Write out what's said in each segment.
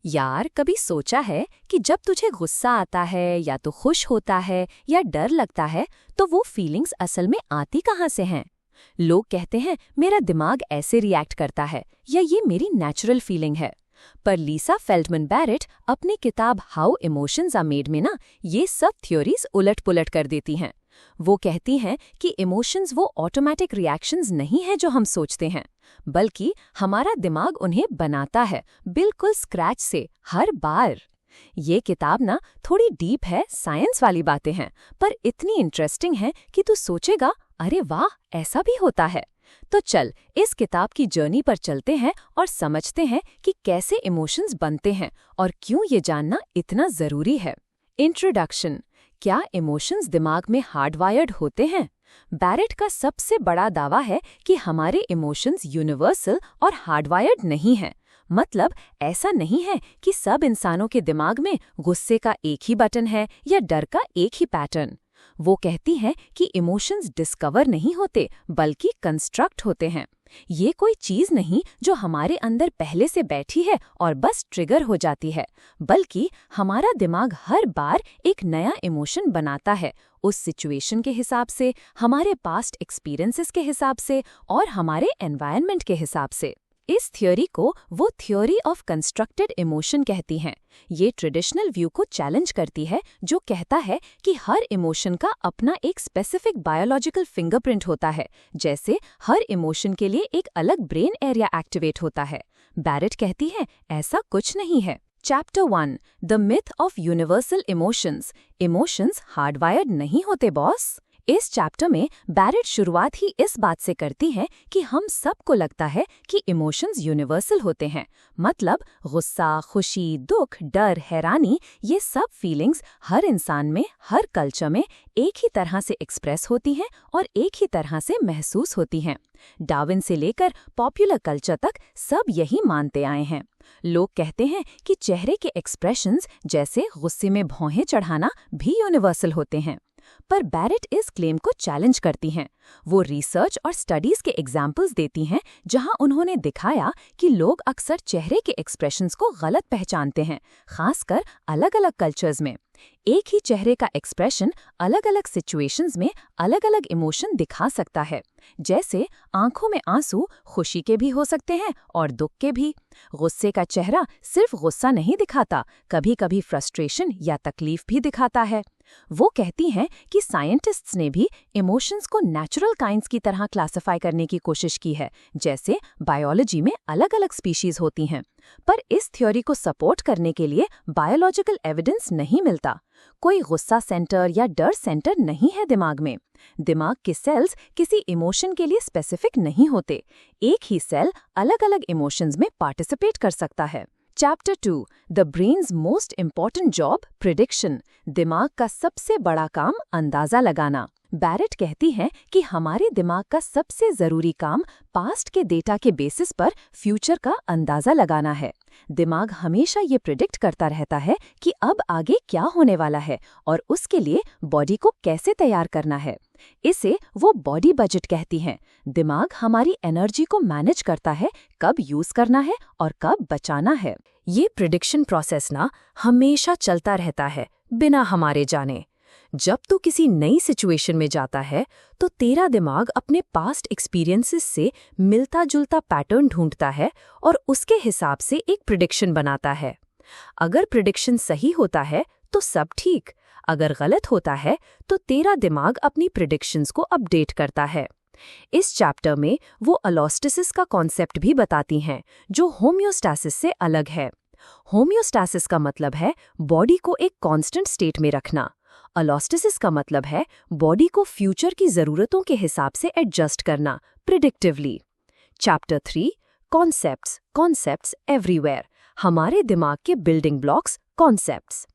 यार, कभी सोचा है कि जब तुझे गुस्सा आता है या तो खुश होता है या डर लगता है तो वो फीलिंग्स असल में आती कहाँ से हैं? लोग कहते हैं मेरा दिमाग ऐसे रिएक्ट करता है या ये मेरी नेचुरल फीलिंग है। पर लीसा फेल्डमैन बैरेट अपनी किताब हाउ इमोशंस आर मेड में ये सब थ्योरीज उलट-पुलट कर देती हैं। वो कहती हैं कि इमोशंस वो ऑटोमेटिक रिएक्शंस नहीं है जो हम सोचते हैं, बल्कि हमारा दिमाग उन्हें बनाता है, बिल्कुल स्क्रैच से, हर बार। ये किताब थोड़ी डीप है, साइंस वाली बातें हैं, पर इतनी इंटरेस्टिंग है कि तू सोचेगा, अरे वाह, ऐसा भी होता है। तो चल इस किताब की जर्नी पर चलते हैं और समझते हैं कि कैसे इमोशंस बनते हैं और क्यों ये जानना इतना जरूरी है। इंट्रोडक्शन। क्या इमोशंस दिमाग में हार्डवायर्ड होते हैं? बैरेट का सबसे बड़ा दावा है कि हमारे इमोशंस यूनिवर्सल और हार्डवायर्ड नहीं हैं। मतलब ऐसा नहीं है कि सब इंसानों के दिमाग में गुस्से का एक ही बटन है या डर का एक ही पैटर्न। वो कहती हैं कि इमोशंस डिस्कवर नहीं होते बल्कि कंस्ट्रक्ट होते हैं। ये कोई चीज नहीं जो हमारे अंदर पहले से बैठी है और बस ट्रिगर हो जाती है, बल्कि हमारा दिमाग हर बार एक नया इमोशन बनाता है, उस सिचुएशन के हिसाब से, हमारे पास्ट एक्सपीरियंसेस के हिसाब से और हमारे एनवायरनमेंट के हिसाब से। इस थ्योरी को वो थ्योरी ऑफ कंस्ट्रक्टेड इमोशन कहती हैं। ये ट्रेडिशनल व्यू को चैलेंज करती है, जो कहता है कि हर इमोशन का अपना एक स्पेसिफिक बायोलॉजिकल फिंगरप्रिंट होता है, जैसे हर इमोशन के लिए एक अलग ब्रेन एरिया एक्टिवेट होता है। बैरेट कहती है ऐसा कुछ नहीं है। Chapter 1, the myth of universal emotions. Emotions hardwired नहीं होते बॉस। इस चैप्टर में बैरेट शुरुआत ही इस बात से करती हैं कि हम सबको लगता है कि इमोशंस यूनिवर्सल होते हैं। मतलब गुस्सा, खुशी, दुख, डर, हैरानी, ये सब फीलिंग्स हर इंसान में, हर कल्चर में एक ही तरह से एक्सप्रेस होती हैं और एक ही तरह से महसूस होती हैं। डार्विन से लेकर पॉपुलर कल्चर तक सब यही मानते आए हैं। लोग कहते हैं कि चेहरे के एक्सप्रेशंस जैसे गुस्से में भौहें चढ़ाना भी यूनिवर्सल होते हैं। पर बैरेट इस क्लेम को चैलेंज करती हैं। वो रिसर्च और स्टडीज के एग्जाम्पल्स देती हैं जहां उन्होंने दिखाया कि लोग अक्सर चेहरे के एक्सप्रेशंस को गलत पहचानते हैं, खासकर अलग-अलग कल्चर्स में। एक ही चेहरे का एक्सप्रेशन अलग-अलग सिचुएशंस में अलग-अलग इमोशन दिखा सकता है। जैसे आंखों में आंसू खुशी के भी हो सकते हैं और दुख के भी। गुस्से का चेहरा सिर्फ गुस्सा नहीं दिखाता, कभी-कभी फ्रस्ट्रेशन या तकलीफ भी दिखाता है। वो कहती हैं कि साइंटिस्ट्स ने भी इमोशंस को नेचुरल काइंड्स की तरह क्लासिफाई करने की कोशिश की है, जैसे बायोलॉजी में अलग-अलग स्पीशीज होती हैं। पर इस थ्योरी को सपोर्ट करने के लिए बायोलॉजिकल एविडेंस नहीं मिलता। कोई गुस्सा सेंटर या डर सेंटर नहीं है दिमाग में। दिमाग के सेल्स किसी इमोशन के लिए स्पेसिफिक नहीं होते। एक ही सेल अलग-अलग इमोशंस में पार्टिसिपेट कर सकता है। Chapter 2, the brains most important job, prediction. दिमाग का सबसे बड़ा काम अंदाजा लगाना। बैरेट कहती हैं कि हमारे दिमाग का सबसे जरूरी काम पास्ट के डेटा के बेसिस पर फ्यूचर का अंदाजा लगाना है। दिमाग हमेशा ये प्रिडिक्ट करता रहता है कि अब आगे क्या होने वाला है और उसके लिए बॉडी को कैसे तैयार करना है। इसे वो बॉडी बजट कहती हैं। दिमाग हमारी एनर्जी को मैनेज करता है, कब यूज करना है और कब बचाना है। ये प्रिडिक्शन प्रोसेस हमेशा चलता रहता है, बिना हमारे जाने। जब तू किसी नई सिचुएशन में जाता है तो तेरा दिमाग अपने पास्ट एक्सपीरियंसेस से मिलता-जुलता पैटर्न ढूंढता है और उसके हिसाब से एक प्रिडिक्शन बनाता है। अगर प्रिडिक्शन सही होता है तो सब ठीक, अगर गलत होता है तो तेरा दिमाग अपनी प्रिडिक्शंस को अपडेट करता है। इस चैप्टर में वो अलोस्टेसिस का कॉन्सेप्ट भी बताती हैं, जो होम्योस्टैसिस से अलग है। होम्योस्टैसिस का मतलब है बॉडी को एक कांस्टेंट स्टेट में रखना। अलोस्टेसिस का मतलब है बॉडी को फ्यूचर की जरूरतों के हिसाब से एडजस्ट करना, प्रिडिक्टिवली। Chapter 3, concepts everywhere. हमारे दिमाग के बिल्डिंग ब्लॉक्स, कॉन्सेप्ट्स।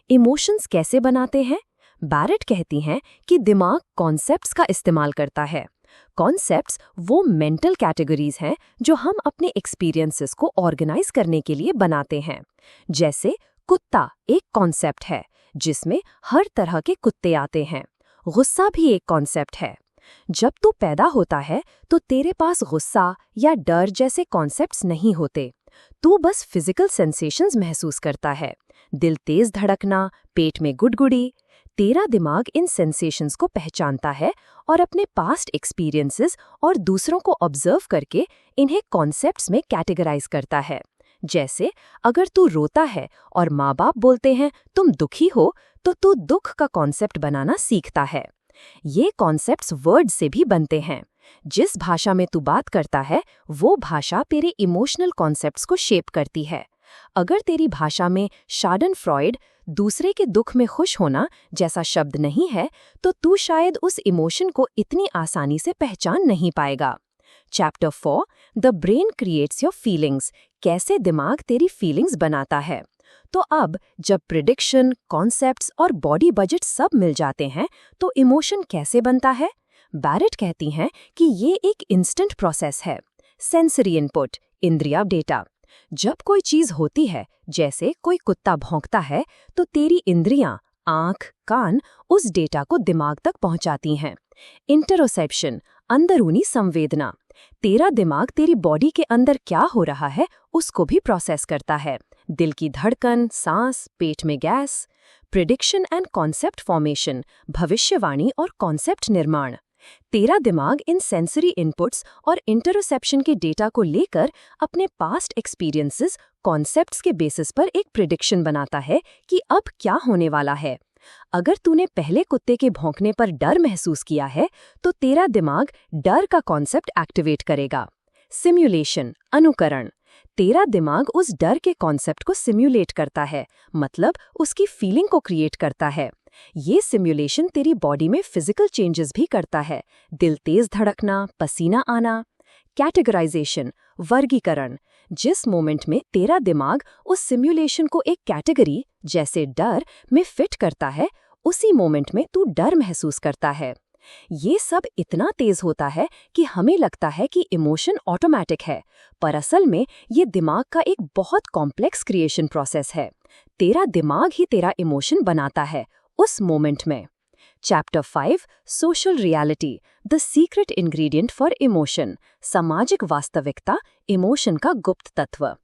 इमोशंस कैसे बनाते हैं? बैरेट कहती हैं कि दिमाग कॉन्सेप्ट्स का इस्तेमाल करता है। कॉन्सेप्ट्स वो मेंटल कैटेगरीज हैं जो हम अपने एक्सपीरियंसेस को ऑर्गेनाइज करने के लिए बनाते हैं। जैसे कुत्ता एक कॉन्सेप्ट है जिसमें हर तरह के कुत्ते आते हैं। गुस्सा भी एक कॉन्सेप्ट है। जब तू पैदा होता है तो तेरे पास गुस्सा या डर जैसे कॉन्सेप्ट्स नहीं होते। तू बस फिजिकल सेंसेशंस महसूस करता है, दिल तेज धड़कना, पेट में गुडगुडी। तेरा दिमाग इन सेंसेशंस को पहचानता है और अपने पास्ट एक्सपीरियंसेस और दूसरों को ऑब्जर्व करके इन्हें कॉन्सेप्ट्स में कैटेगराइज करता है। जैसे अगर तू रोता है और माँ बाप बोलते हैं तुम दुखी हो, तो तू दुख का कॉन्सेप्ट बनाना सीखता है। ये कॉन्सेप्ट्स वर्ड से भी बनते हैं। जिस भाषा में तू बात करता है वो भाषा तेरे इमोशनल कॉन्सेप्ट्स को शेप करती है। अगर तेरी भाषा में शार्डनफ्रॉइड दूसरे के दुख में खुश होना जैसा शब्द नहीं है, तो तू शायद उस इमोशन को इतनी आसानी से पहचान नहीं पाएगा। Chapter 4 the brain creates your feelings, कैसे दिमाग तेरी फीलिंग्स बनाता है। तो अब जब प्रिडिक्शन, कॉन्सेप्ट्स और बॉडी बजट सब मिल जाते हैं तो इमोशन कैसे बनता है? बैरेट कहती हैं कि ये एक इंस्टेंट प्रोसेस है। सेंसरी इनपुट, इंद्रिया डेटा। जब कोई चीज होती है, जैसे कोई कुत्ता भौंकता है, तो तेरी इंद्रियां, आंख, कान उस डेटा को दिमाग तक पहुंचाती हैं। इंटरोसेप्शन, अंदरूनी संवेदना। तेरा दिमाग तेरी बॉडी के अंदर क्या हो रहा है उसको भी प्रोसेस करता है। दिल की धड़कन, सांस, पेट में gas. Prediction and concept formation, भविष्यवाणी और कॉन्सेप्ट निर्माण। तेरा दिमाग इन सेंसरी इनपुट्स और इंटरोसेप्शन के डेटा को लेकर अपने पास्ट एक्सपीरियंसेस, कॉन्सेप्ट्स के बेसिस पर एक प्रिडिक्शन बनाता है कि अब क्या होने वाला है। अगर तूने पहले कुत्ते के भौंकने पर डर महसूस किया है, तो तेरा दिमाग डर का कॉन्सेप्ट एक्टिवेट करेगा। सिम्युलेशन, अनुकरण। तेरा दिमाग उस डर के कॉन्सेप्ट को सिम्युलेट करता है, मतलब उसकी फीलिंग को क्रिएट करता है। ये सिम्युलेशन तेरी बॉडी में फिजिकल चेंजेस भी करता है, दिल तेज धड़कना, पसीना आना। कैटेगराइजेशन, वर्गीकरण। जिस मोमेंट में तेरा दिमाग उस सिम्युलेशन को एक कैटेगरी, जैसे डर, में फिट करता है, उसी मोमेंट में तू डर महसूस करता है। ये सब इतना तेज होता है कि हमें लगता है कि इमोशन ऑटोमेटिक है, पर असल में ये दिमाग का एक बहुत कॉम्प्लेक्स क्रिएशन प्रोसेस है। तेरा दिमाग ही तेरा इमोशन बनाता है उस मोमेंट में। Chapter 5 social reality, the secret ingredient for emotion, सामाजिक वास्तविकता, इमोशन का गुप्त तत्व।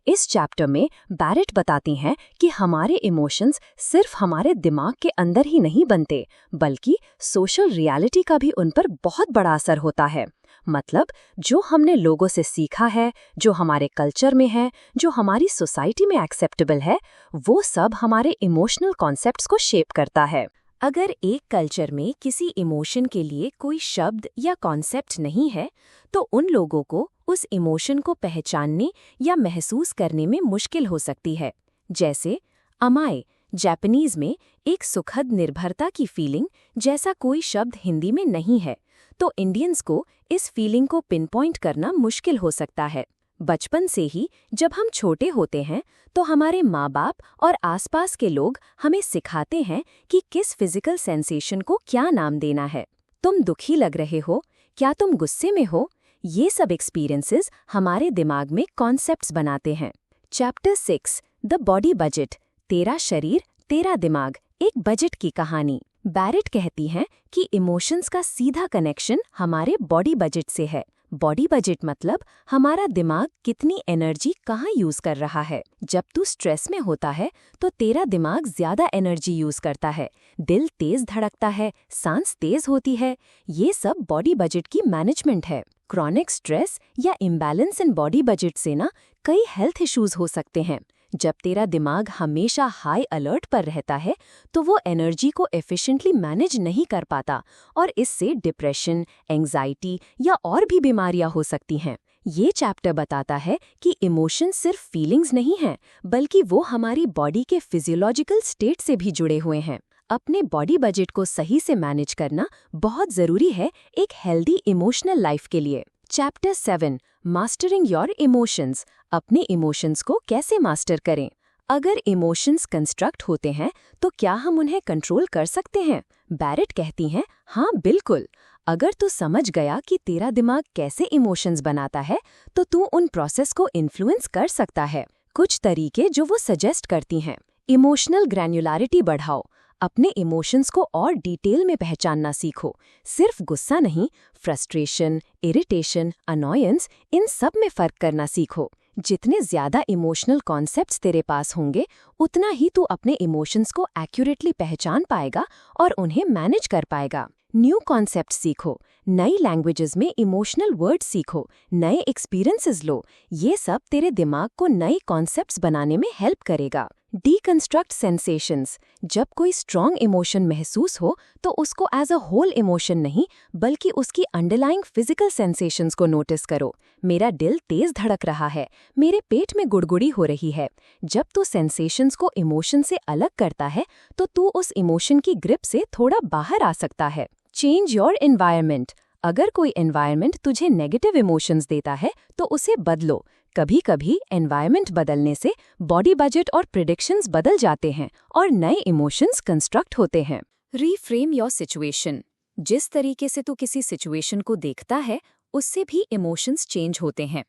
इस चैप्टर में बैरेट बताती हैं कि हमारे इमोशंस सिर्फ हमारे दिमाग के अंदर ही नहीं बनते, बल्कि सोशल रियलिटी का भी उन पर बहुत बड़ा असर होता है। मतलब जो हमने लोगों से सीखा है, जो हमारे कल्चर में है, जो हमारी सोसाइटी में एक्सेप्टेबल है, वो सब हमारे इमोशनल कॉन्सेप्ट्स को शेप करता है। अगर एक कल्चर में किसी इमोशन के लिए कोई शब्द या कॉन्सेप्ट नहीं है, तो उन लोगों को उस इमोशन को पहचानने या महसूस करने में मुश्किल हो सकती है। जैसे अमाए, जापानीज में एक सुखद निर्भरता की फीलिंग जैसा कोई शब्द हिंदी में नहीं है, तो इंडियंस को इस फीलिंग को पिनपॉइंट करना मुश्किल हो सकता है। बचपन से ही जब हम छोटे होते हैं तो हमारे माँ बाप और आसपास के लोग हमें सिखाते हैं कि किस फिजिकल सेंसेशन को क्या नाम देना है। तुम दुखी लग रहे हो, क्या तुम गुस्से में हो? ये सब एक्सपीरियंसेस हमारे दिमाग में कॉन्सेप्ट्स बनाते हैं। चैप्टर 6 द बॉडी बजट, तेरा शरीर, तेरा दिमाग, एक बजट की कहानी। बैरेट कहती हैं कि इमोशंस का सीधा कनेक्शन हमारे बॉडी बजट से है। बॉडी बजट मतलब हमारा दिमाग कितनी एनर्जी कहाँ यूज कर रहा है। जब तू स्ट्रेस में होता है तो तेरा दिमाग ज्यादा एनर्जी यूज करता है, दिल तेज धड़कता है, सांस तेज होती है। ये सब बॉडी बजट की मैनेजमेंट है। क्रॉनिक स्ट्रेस या इम्बैलेंस इन बॉडी बजट से ना कई हेल्थ इश्यूज हो सकते हैं। जब तेरा दिमाग हमेशा हाई अलर्ट पर रहता है तो वो एनर्जी को एफिशिएंटली मैनेज नहीं कर पाता और इससे डिप्रेशन, एंजाइटी या और भी बीमारियां हो सकती हैं। ये चैप्टर बताता है कि इमोशन सिर्फ फीलिंग्स नहीं हैं, बल्कि वो हमारी बॉडी के फिजियोलॉजिकल स्टेट से भी जुड़े हुए हैं। अपने बॉडी बजट को सही से मैनेज करना बहुत जरूरी है एक हेल्दी इमोशनल लाइफ के लिए। चैप्टर 7 मास्टरिंग योर इमोशंस, अपने इमोशंस को कैसे मास्टर करें। अगर इमोशंस कंस्ट्रक्ट होते हैं तो क्या हम उन्हें कंट्रोल कर सकते हैं? बैरेट कहती हैं, हाँ बिल्कुल। अगर तू समझ गया कि तेरा दिमाग कैसे इमोशंस बनाता है तो तू उन प्रोसेस को इन्फ्लुएंस कर सकता है। कुछ तरीके जो वो सजेस्ट करती हैं। इमोशनल ग्रैन्युलैरिटी बढ़ाओ, अपने इमोशंस को और डिटेल में पहचानना सीखो। सिर्फ गुस्सा नहीं, फ्रस्ट्रेशन, इरिटेशन, अनॉयंस, इन सब में फर्क करना सीखो। जितने ज्यादा इमोशनल कॉन्सेप्ट्स तेरे पास होंगे, उतना ही तू अपने इमोशंस को एक्यूरेटली पहचान पाएगा और उन्हें मैनेज कर पाएगा। न्यू कॉन्सेप्ट सीखो, नई लैंग्वेजेस में इमोशनल वर्ड सीखो, नए एक्सपीरियंसेस लो। ये सब तेरे दिमाग को नई कॉन्सेप्ट्स बनाने में हेल्प करेगा। Deconstruct sensations. जब कोई स्ट्रॉन्ग इमोशन महसूस हो तो उसको एज अ होल इमोशन नहीं, बल्कि उसकी अंडरलाइंग फिजिकल सेंसेशंस को नोटिस करो। मेरा दिल तेज धड़क रहा है, मेरे पेट में गुड़गुड़ी हो रही है। जब तू सेंसेशंस को इमोशन से अलग करता है तो तू उस इमोशन की ग्रिप से थोड़ा बाहर आ सकता है। Change your environment. अगर कोई एनवायरनमेंट तुझे नेगेटिव इमोशंस देता है तो उसे बदलो। कभी कभी एनवायरनमेंट बदलने से बॉडी बजट और प्रेडिक्शंस बदल जाते हैं और नए इमोशंस कंस्ट्रक्ट होते हैं। Reframe your situation. जिस तरीके से तू किसी सिचुएशन को देखता है, उससे भी इमोशंस चेंज होते हैं।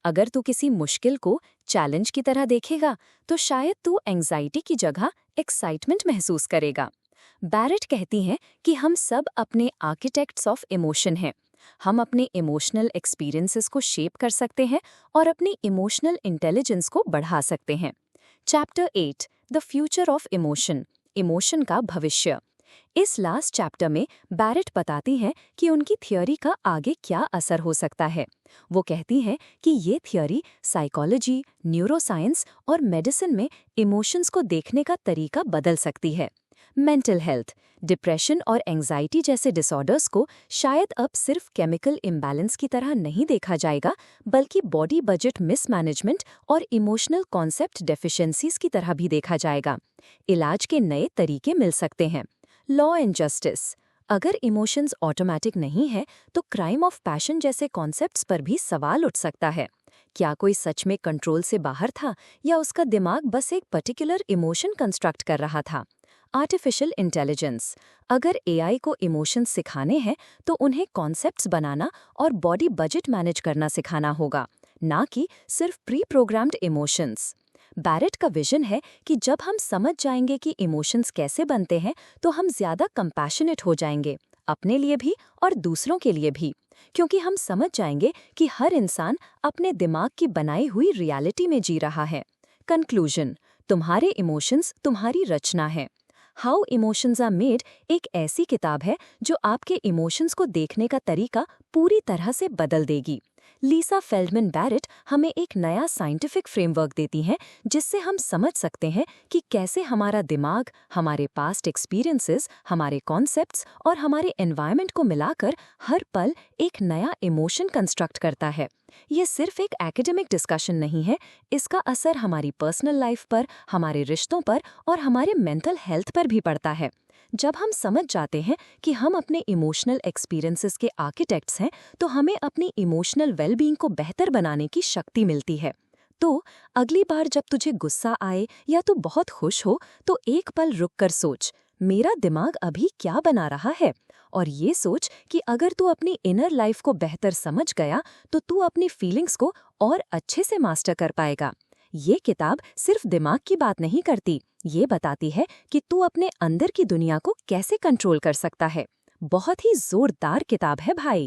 अगर तू किसी मुश्किल को चैलेंज की तरह देखेगा तो शायद तू एंजाइटी की जगह एक्साइटमेंट महसूस करेगा। बैरेट कहती हैं कि हम सब अपने आर्किटेक्ट्स ऑफ इमोशन हैं। हम अपने इमोशनल एक्सपीरियंसेस को शेप कर सकते हैं और अपनी इमोशनल इंटेलिजेंस को बढ़ा सकते हैं। Chapter 8, the future of emotion, emotion का भविष्य। इस लास्ट चैप्टर में बैरेट बताती हैं कि उनकी थियोरी का आगे क्या असर हो सकता है। वो कहती हैं कि ये थियोरी साइकोलॉजी, न्यूरोसाइंस और मेडिसिन में इमोशंस को देखने का तरीका बदल सकती है। मेंटल हेल्थ, डिप्रेशन और एंजाइटी जैसे डिसऑर्डर्स को शायद अब सिर्फ केमिकल इम्बैलेंस की तरह नहीं देखा जाएगा, बल्कि बॉडी बजट मिसमैनेजमेंट और इमोशनल कॉन्सेप्ट डेफिशिएंसीज की तरह भी देखा जाएगा। इलाज के नए तरीके मिल सकते हैं। Law and justice. अगर इमोशंस ऑटोमेटिक नहीं है तो क्राइम ऑफ पैशन जैसे कॉन्सेप्ट्स पर भी सवाल उठ सकता है। क्या कोई सच में कंट्रोल से बाहर था या उसका दिमाग बस एक पर्टिकुलर इमोशन कंस्ट्रक्ट कर रहा था? Artificial intelligence. अगर एआई को इमोशंस सिखाने हैं तो उन्हें कॉन्सेप्ट्स बनाना और बॉडी बजट मैनेज करना सिखाना होगा, ना कि सिर्फ प्री प्रोग्राम्ड इमोशंस। बैरेट का विजन है कि जब हम समझ जाएंगे कि इमोशंस कैसे बनते हैं तो हम ज्यादा कंपैशनेट हो जाएंगे, अपने लिए भी और दूसरों के लिए भी, क्योंकि हम समझ जाएंगे कि हर इंसान अपने दिमाग की बनाई हुई रियलिटी में जी रहा है। कंक्लूजन, तुम्हारे इमोशंस तुम्हारी रचना है। हाउ इमोशंस आर मेड एक ऐसी किताब है जो आपके इमोशंस को देखने का तरीका पूरी तरह से बदल देगी। लीसा फेल्डमैन बैरेट हमें एक नया साइंटिफिक फ्रेमवर्क देती हैं जिससे हम समझ सकते हैं कि कैसे हमारा दिमाग हमारे पास्ट एक्सपीरियंसेस, हमारे कॉन्सेप्ट्स और हमारे एनवायरनमेंट को मिलाकर हर पल एक नया इमोशन कंस्ट्रक्ट करता है। ये सिर्फ एक एकेडमिक डिस्कशन नहीं है, इसका असर हमारी पर्सनल लाइफ पर, हमारे रिश्तों पर और हमारे मेंटल हेल्थ पर भी पड़ता है। जब हम समझ जाते हैं कि हम अपने इमोशनल एक्सपीरियंसेस के आर्किटेक्ट्स हैं, तो हमें अपनी इमोशनल वेलबींग को बेहतर बनाने की शक्ति मिलती है। तो अगली बार जब तुझे गुस्सा आए या तू बहुत खुश हो, तो एक पल रुक कर सोच, मेरा दिमाग अभी क्या बना रहा है? और ये सोच कि अगर तू अपनी इनर लाइफ को बेहतर समझ गया तो तू अपनी फीलिंग्स को और अच्छे से मास्टर कर पाएगा। ये किताब सिर्फ दिमाग की बात नहीं करती, ये बताती है कि तू अपने अंदर की दुनिया को कैसे कंट्रोल कर सकता है। बहुत ही जोरदार किताब है भाई।